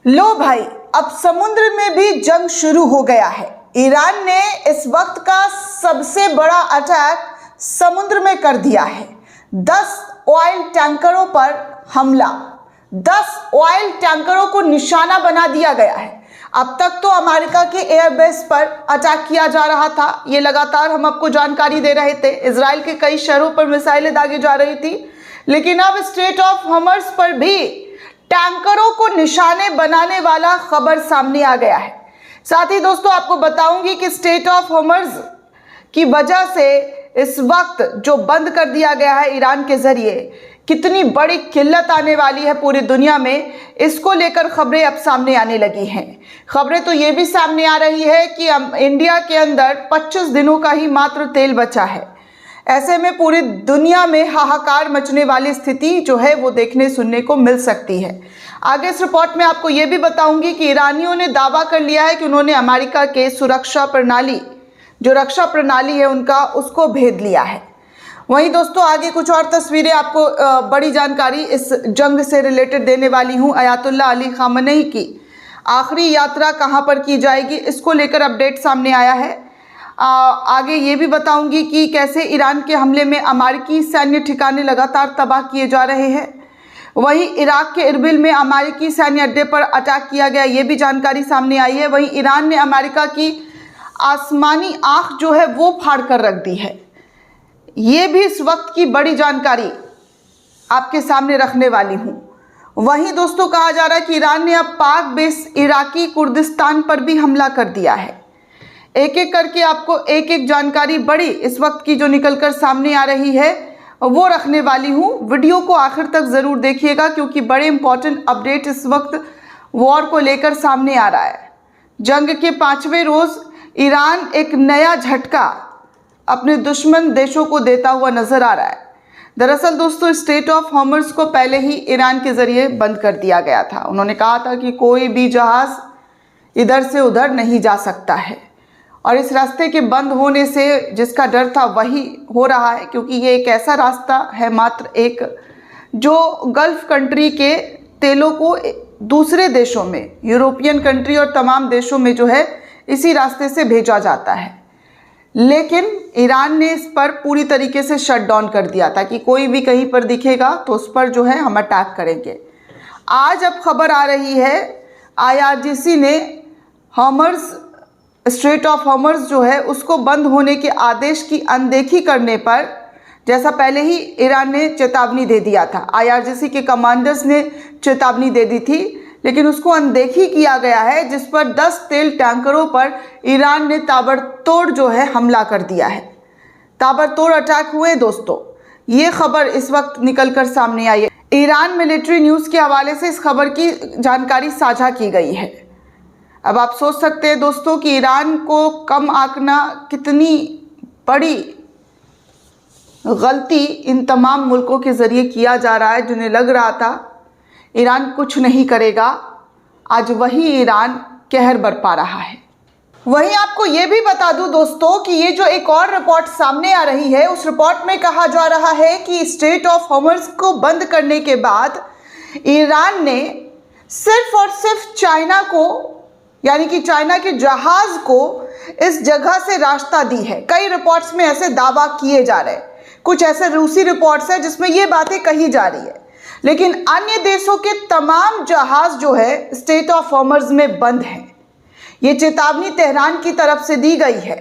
लो भाई, अब समुद्र में भी जंग शुरू हो गया है। ईरान ने इस वक्त का सबसे बड़ा अटैक समुद्र में कर दिया है। 10 ऑयल टैंकरों पर हमला, 10 ऑयल टैंकरों को निशाना बना दिया गया है। अब तक तो अमेरिका के एयरबेस पर अटैक किया जा रहा था, ये लगातार हम आपको जानकारी दे रहे थे। इजराइल के कई शहरों पर मिसाइलें दागी जा रही थी, लेकिन अब स्ट्रेट ऑफ हॉर्मुज़ पर भी टैंकरों को निशाने बनाने वाला खबर सामने आ गया है। साथ ही दोस्तों आपको बताऊंगी कि स्ट्रेट ऑफ हॉर्मुज़ की वजह से इस वक्त जो बंद कर दिया गया है ईरान के जरिए, कितनी बड़ी किल्लत आने वाली है पूरी दुनिया में, इसको लेकर खबरें अब सामने आने लगी हैं। खबरें तो ये भी सामने आ रही है कि इंडिया के अंदर 25 दिनों का ही मात्र तेल बचा है। ऐसे में पूरी दुनिया में हाहाकार मचने वाली स्थिति जो है वो देखने सुनने को मिल सकती है। आगे इस रिपोर्ट में आपको ये भी बताऊंगी कि ईरानियों ने दावा कर लिया है कि उन्होंने अमेरिका के सुरक्षा प्रणाली, जो रक्षा प्रणाली है उनका, उसको भेद लिया है। वहीं दोस्तों आगे कुछ और तस्वीरें आपको बड़ी जानकारी इस जंग से रिलेटेड देने वाली हूँ। अयातुल्ला अली खामनेई की आखिरी यात्रा कहाँ पर की जाएगी, इसको लेकर अपडेट सामने आया है। आगे ये भी बताऊंगी कि कैसे ईरान के हमले में अमेरिकी सैन्य ठिकाने लगातार तबाह किए जा रहे हैं। वहीं इराक के इरबिल में अमेरिकी सैन्य अड्डे पर अटैक किया गया, ये भी जानकारी सामने आई है। वहीं ईरान ने अमेरिका की आसमानी आंख जो है वो फाड़ कर रख दी है। ये भी इस वक्त की बड़ी जानकारी आपके सामने रखने वाली हूँ। वहीं दोस्तों कहा जा रहा है कि ईरान ने अब पाक बेस इराकी कुर्दिस्तान पर भी हमला कर दिया है। एक एक करके आपको एक एक जानकारी बड़ी इस वक्त की जो निकलकर सामने आ रही है वो रखने वाली हूँ। वीडियो को आखिर तक ज़रूर देखिएगा क्योंकि बड़े इंपॉर्टेंट अपडेट इस वक्त वॉर को लेकर सामने आ रहा है। जंग के 5वें रोज़ ईरान एक नया झटका अपने दुश्मन देशों को देता हुआ नजर आ रहा है। दरअसल दोस्तों स्ट्रेट ऑफ हॉर्मुज़ को पहले ही ईरान के ज़रिए बंद कर दिया गया था। उन्होंने कहा था कि कोई भी जहाज़ इधर से उधर नहीं जा सकता है, और इस रास्ते के बंद होने से जिसका डर था वही हो रहा है, क्योंकि ये एक ऐसा रास्ता है मात्र एक, जो गल्फ़ कंट्री के तेलों को दूसरे देशों में, यूरोपियन कंट्री और तमाम देशों में जो है इसी रास्ते से भेजा जाता है। लेकिन ईरान ने इस पर पूरी तरीके से शट डाउन कर दिया था कि कोई भी कहीं पर दिखेगा तो उस पर जो है हम अटैक करेंगे। आज अब खबर आ रही है IRGC ने हॉर्मुज़, स्ट्रेट ऑफ हॉर्मुज़ जो है उसको बंद होने के आदेश की अनदेखी करने पर, जैसा पहले ही ईरान ने चेतावनी दे दिया था, IRGC के कमांडर्स ने चेतावनी दे दी थी, लेकिन उसको अनदेखी किया गया है, जिस पर 10 तेल टैंकरों पर ईरान ने ताबड़तोड़ जो है हमला कर दिया है। ताबड़तोड़ अटैक हुए दोस्तों, ये खबर इस वक्त निकलकर सामने आई है। ईरान मिलिट्री न्यूज़ के हवाले से इस खबर की जानकारी साझा की गई है। अब आप सोच सकते हैं दोस्तों कि ईरान को कम आंकना कितनी बड़ी गलती इन तमाम मुल्कों के ज़रिए किया जा रहा है। जिन्हें लग रहा था ईरान कुछ नहीं करेगा, आज वही ईरान कहर बरपा रहा है। वहीं आपको ये भी बता दूं दोस्तों कि ये जो एक और रिपोर्ट सामने आ रही है, उस रिपोर्ट में कहा जा रहा है कि स्ट्रेट ऑफ हॉर्मुज़ को बंद करने के बाद ईरान ने सिर्फ और सिर्फ चाइना को, यानी कि चाइना के जहाज़ को इस जगह से रास्ता दी है। कई रिपोर्ट्स में ऐसे दावा किए जा रहे हैं, कुछ ऐसे रूसी रिपोर्ट्स हैं जिसमें ये बातें कही जा रही है, लेकिन अन्य देशों के तमाम जहाज़ जो है स्ट्रेट ऑफ हॉर्मुज़ में बंद हैं। ये चेतावनी तेहरान की तरफ से दी गई है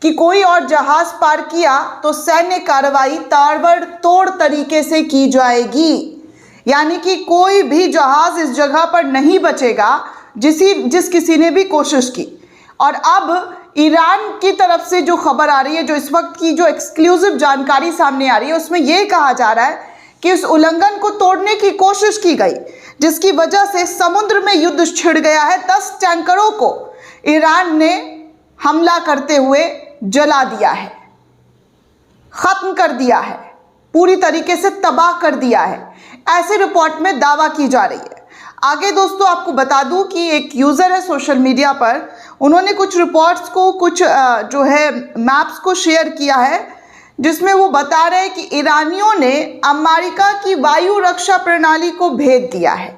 कि कोई और जहाज़ पार किया तो सैन्य कार्रवाई ताबड़तोड़ तरीके से की जाएगी, यानी कि कोई भी जहाज़ इस जगह पर नहीं बचेगा जिस किसी ने भी कोशिश की। और अब ईरान की तरफ से जो खबर आ रही है, जो इस वक्त की जो एक्सक्लूसिव जानकारी सामने आ रही है, उसमें यह कहा जा रहा है कि उस उल्लंघन को तोड़ने की कोशिश की गई, जिसकी वजह से समुद्र में युद्ध छिड़ गया है। 10 टैंकरों को ईरान ने हमला करते हुए जला दिया है, खत्म कर दिया है, पूरी तरीके से तबाह कर दिया है, ऐसे रिपोर्ट में दावा की जा रही है। आगे दोस्तों आपको बता दूं कि एक यूज़र है सोशल मीडिया पर, उन्होंने कुछ रिपोर्ट्स को, कुछ जो है मैप्स को शेयर किया है, जिसमें वो बता रहे हैं कि ईरानियों ने अमेरिका की वायु रक्षा प्रणाली को भेद दिया है।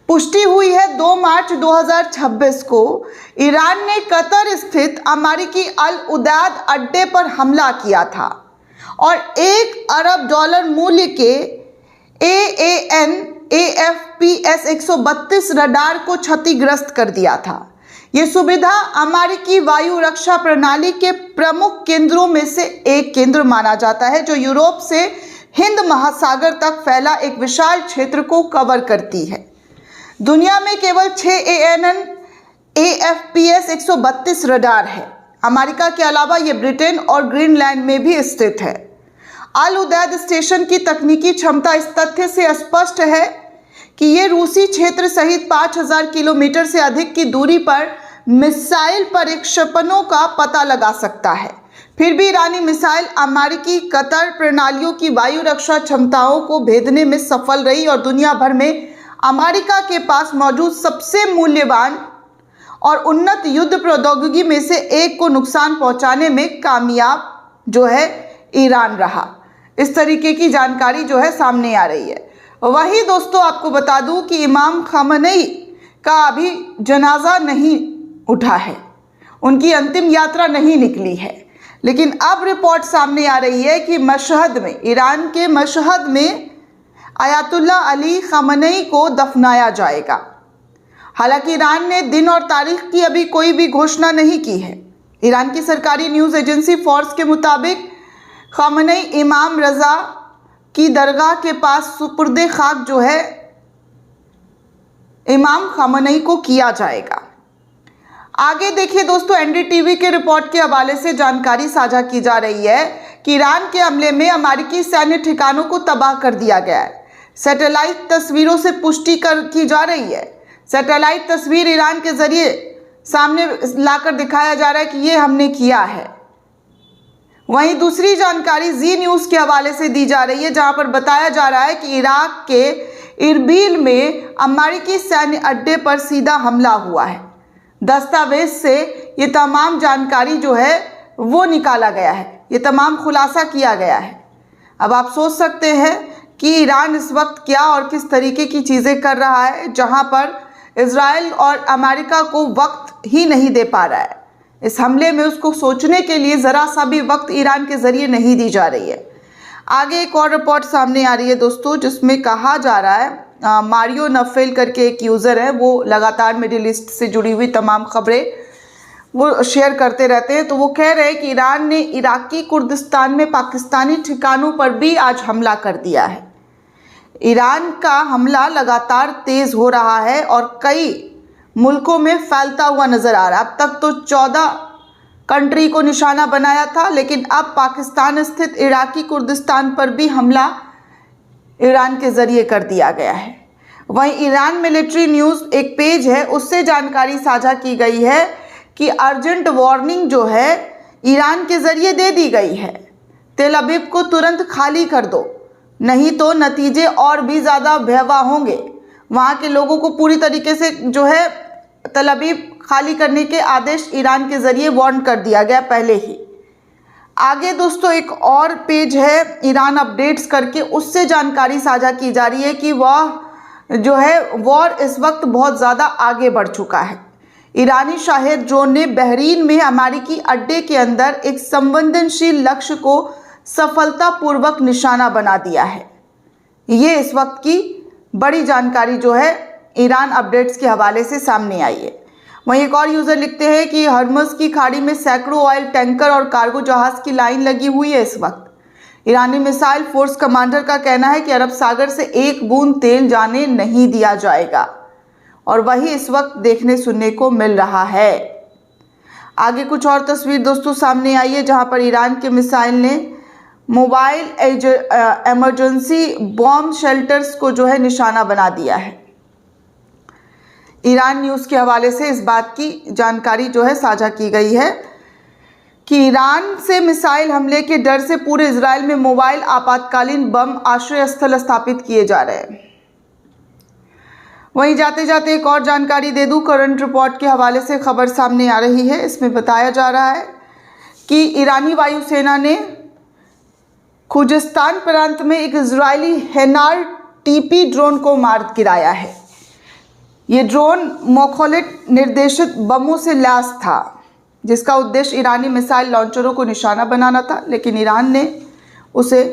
पुष्टि हुई है 2 मार्च 2026 को ईरान ने कतर स्थित अमेरिकी अल उदैद अड्डे पर हमला किया था और $1 अरब मूल्य के AFPS-132 रडार को क्षतिग्रस्त कर दिया था। ये सुविधा अमेरिकी वायु रक्षा प्रणाली के प्रमुख केंद्रों में से एक केंद्र माना जाता है, जो यूरोप से हिंद महासागर तक फैला एक विशाल क्षेत्र को कवर करती है। दुनिया में केवल 6 AFPS-132 रडार है। अमेरिका के अलावा ये ब्रिटेन और ग्रीनलैंड में भी स्थित है। अल उदैद स्टेशन की तकनीकी क्षमता इस तथ्य से स्पष्ट है कि ये रूसी क्षेत्र सहित 5000 किलोमीटर से अधिक की दूरी पर मिसाइल प्रक्षेपणों का पता लगा सकता है। फिर भी ईरानी मिसाइल अमेरिकी कतर प्रणालियों की वायु रक्षा क्षमताओं को भेदने में सफल रही और दुनिया भर में अमेरिका के पास मौजूद सबसे मूल्यवान और उन्नत युद्ध प्रौद्योगिकी में से एक को नुकसान पहुंचाने में कामयाब जो है ईरान रहा। इस तरीके की जानकारी जो है सामने आ रही है। वही दोस्तों आपको बता दूं कि इमाम खमेनी का अभी जनाजा नहीं उठा है, उनकी अंतिम यात्रा नहीं निकली है, लेकिन अब रिपोर्ट सामने आ रही है कि मशहद में, ईरान के मशहद में आयतुल्ला अली खमेनी को दफनाया जाएगा। हालांकि ईरान ने दिन और तारीख की अभी कोई भी घोषणा नहीं की है। ईरान की सरकारी न्यूज़ एजेंसी फोर्स के मुताबिक खमेनी इमाम रजा की दरगाह के पास सुपुर्दे खाक जो है इमाम खमेनी को किया जाएगा। आगे देखिए दोस्तों, एनडीटीवी के रिपोर्ट के हवाले से जानकारी साझा की जा रही है कि ईरान के हमले में अमेरिकी सैन्य ठिकानों को तबाह कर दिया गया है। सैटेलाइट तस्वीरों से पुष्टि की जा रही है। सैटेलाइट तस्वीर ईरान के जरिए सामने लाकर दिखाया जा रहा है कि ये हमने किया है। वहीं दूसरी जानकारी जी न्यूज़ के हवाले से दी जा रही है, जहां पर बताया जा रहा है कि इराक के इरबिल में अमेरिकी सैन्य अड्डे पर सीधा हमला हुआ है। दस्तावेज से ये तमाम जानकारी जो है वो निकाला गया है, ये तमाम खुलासा किया गया है। अब आप सोच सकते हैं कि ईरान इस वक्त क्या और किस तरीके की चीज़ें कर रहा है, जहां पर इजराइल और अमेरिका को वक्त ही नहीं दे पा रहा है। इस हमले में उसको सोचने के लिए ज़रा सा भी वक्त ईरान के ज़रिए नहीं दी जा रही है। आगे एक और रिपोर्ट सामने आ रही है दोस्तों, जिसमें कहा जा रहा है मारियो नफेल करके एक यूज़र है, वो लगातार मिडिल ईस्ट से जुड़ी हुई तमाम खबरें वो शेयर करते रहते हैं। तो वो कह रहे हैं कि ईरान ने इराकी कुर्दिस्तान में पाकिस्तानी ठिकानों पर भी आज हमला कर दिया है। ईरान का हमला लगातार तेज़ हो रहा है और कई मुल्कों में फैलता हुआ नज़र आ रहा है। अब तक तो 14 कंट्री को निशाना बनाया था, लेकिन अब पाकिस्तान स्थित इराकी कुर्दिस्तान पर भी हमला ईरान के ज़रिए कर दिया गया है। वहीं ईरान मिलिट्री न्यूज़ एक पेज है, उससे जानकारी साझा की गई है कि अर्जेंट वार्निंग जो है ईरान के ज़रिए दे दी गई है। तेल अवीव को तुरंत खाली कर दो, नहीं तो नतीजे और भी ज़्यादा भयावह होंगे। वहाँ के लोगों को पूरी तरीके से जो है तेल अवीव खाली करने के आदेश ईरान के ज़रिए वार्न कर दिया गया पहले ही। आगे दोस्तों एक और पेज है ईरान अपडेट्स करके, उससे जानकारी साझा की जा रही है कि वह जो है वॉर इस वक्त बहुत ज़्यादा आगे बढ़ चुका है। ईरानी शाहेद ड्रोन ने बहरीन में अमेरिकी अड्डे के अंदर एक संवेदनशील लक्ष्य को सफलतापूर्वक निशाना बना दिया है। ये इस वक्त की बड़ी जानकारी जो है ईरान अपडेट्स के हवाले से सामने आई है। वहीं एक और यूज़र लिखते हैं कि हर्मस की खाड़ी में सैकड़ों ऑयल टैंकर और कार्गो जहाज़ की लाइन लगी हुई है इस वक्त। ईरानी मिसाइल फोर्स कमांडर का कहना है कि अरब सागर से एक बूंद तेल जाने नहीं दिया जाएगा, और वही इस वक्त देखने सुनने को मिल रहा है। आगे कुछ और तस्वीर दोस्तों सामने आई है, जहां पर ईरान के मिसाइल ने मोबाइल इमरजेंसी बॉम्ब शेल्टर्स को जो है निशाना बना दिया है। ईरान न्यूज़ के हवाले से इस बात की जानकारी जो है साझा की गई है कि ईरान से मिसाइल हमले के डर से पूरे इजराइल में मोबाइल आपातकालीन बम आश्रय स्थल स्थापित किए जा रहे हैं। वहीं जाते जाते एक और जानकारी दे दूं, करंट रिपोर्ट के हवाले से खबर सामने आ रही है। इसमें बताया जा रहा है कि ईरानी वायुसेना ने खुजिस्तान प्रांत में एक इजरायली हेनार टीपी ड्रोन को मार गिराया है। ये ड्रोन मोखोलिट निर्देशित बमों से लैस था, जिसका उद्देश्य ईरानी मिसाइल लॉन्चरों को निशाना बनाना था, लेकिन ईरान ने उसे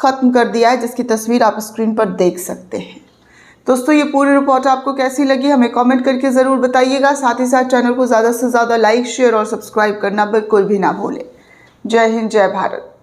ख़त्म कर दिया है, जिसकी तस्वीर आप स्क्रीन पर देख सकते हैं। दोस्तों, ये पूरी रिपोर्ट आपको कैसी लगी हमें कमेंट करके ज़रूर बताइएगा। साथ ही साथ चैनल को ज़्यादा से ज़्यादा लाइक, शेयर और सब्सक्राइब करना बिल्कुल भी ना भूलें। जय हिंद, जय भारत।